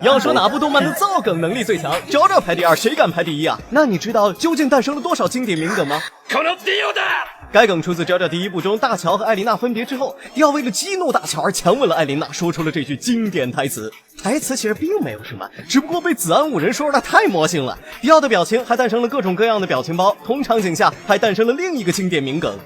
要说哪部动漫的造梗能力最强，JoJo排第二，谁敢排第一啊？那你知道究竟诞生了多少经典名梗吗？该梗出自 JoJo 第一部中，大乔和艾琳娜分别之后，迪奥为了激怒大乔而强吻了艾琳娜，说出了这句经典台词。台词其实并没有什么，只不过被子安五人说的太魔性了。迪奥的表情还诞生了各种各样的表情包，同场景下还诞生了另一个经典名梗。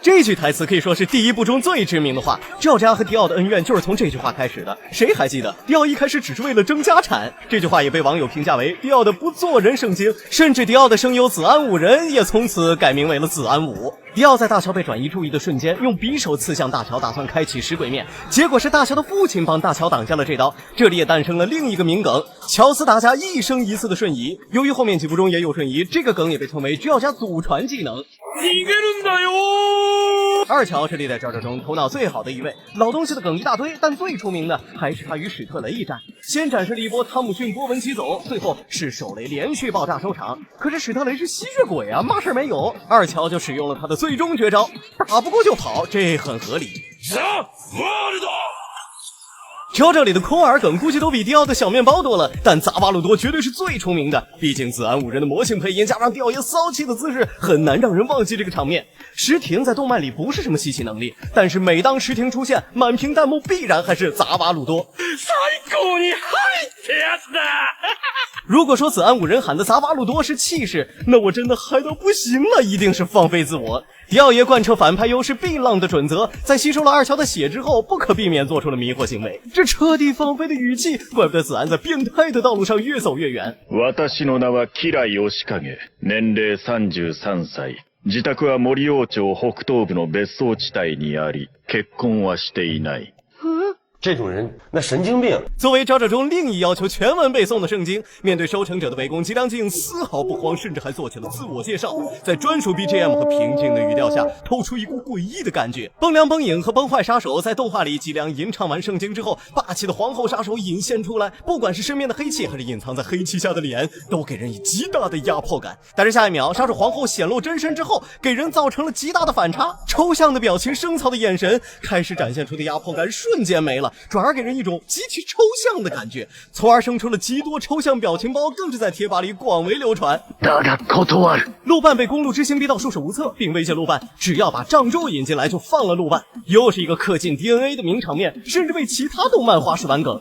这句台词可以说是第一部中最知名的话，赵家和迪奥的恩怨就是从这句话开始的。谁还记得迪奥一开始只是为了争家产？这句话也被网友评价为迪奥的不做人圣经，甚至迪奥的声优子安五人也从此改名为了子安五。迪奥在大乔被转移注意的瞬间，用匕首刺向大乔，打算开启食鬼面，结果是大乔的父亲帮大乔挡下了这刀。这里也诞生了另一个名梗，乔斯达家一生一次的瞬移。由于后面几部中也有瞬移，这个梗也被称为JoJo家祖传技能。二乔是历代JoJo中头脑最好的一位，老东西的梗一大堆，但最出名的还是他与史特雷一战。先展示了一波汤姆逊波纹疾走，最后是手雷连续爆炸收场。可是史特雷是吸血鬼啊，嘛事没有。二乔就使用了他的最终绝招，打不过就跑，这很合理。JoJo里的空耳梗估计都比迪奥的小面包多了，但扎瓦鲁多绝对是最出名的。毕竟子安五人的魔性配音加上迪奥爷骚气的姿势，很难让人忘记这个场面。石婷在动漫里不是什么稀奇能力，但是每当石婷出现，满屏弹幕必然还是扎瓦鲁多。如果说子安五人喊的扎瓦鲁多是气势，那我真的嗨到不行了，一定是放飞自我。迪奥爷贯彻反派优势避浪的准则，在吸收了二乔的血之后，不可避免做出了迷惑行为。这彻底放飞的语气，怪不得子安在变态的道路上越走越远。私の名はキライヨシカゲ、年齢33歳。自宅は森王町北東部の別荘地帯にあり、結婚はしていない。这种人那神经病。作为JoJo中另一要求全文背诵的圣经，面对收成者的围攻，吉良吉影丝毫不慌，甚至还做起了自我介绍，在专属 BGM 和平静的语调下，透出一股诡异的感觉。崩凉崩影和崩坏杀手在动画里，吉良吟唱完圣经之后，霸气的皇后杀手隐现出来，不管是身边的黑气，还是隐藏在黑气下的脸，都给人以极大的压迫感。但是下一秒，杀手皇后显露真身之后，给人造成了极大的反差，抽象的表情，生草的眼神，开始展现出的压迫感瞬间没了，转而给人一种极其抽象的感觉，从而生出了极多抽象表情包，更是在贴吧里广为流传。陆半被公路之星逼到束手无策，并威胁陆半只要把杖柱引进来就放了陆半，又是一个刻进 DNA 的名场面，甚至被其他动漫花式玩梗。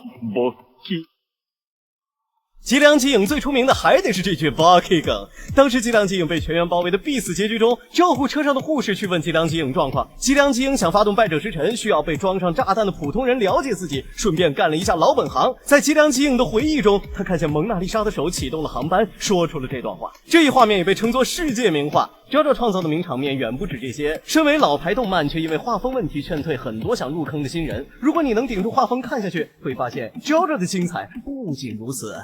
吉良吉影最出名的还得是这句 Bucky 梗。当时吉良吉影被全员包围的必死结局中，救护车上的护士去问吉良吉影状况，吉良吉影想发动败者之臣，需要被装上炸弹的普通人了解自己，顺便干了一下老本行。在吉良吉影的回忆中，他看见蒙娜丽莎的手启动了航班，说出了这段话。这一画面也被称作世界名画。JoJo 创造的名场面远不止这些，身为老牌动漫却因为画风问题劝退很多想入坑的新人。如果你能顶住画风看下去，会发现 JoJo 的精彩不仅如此。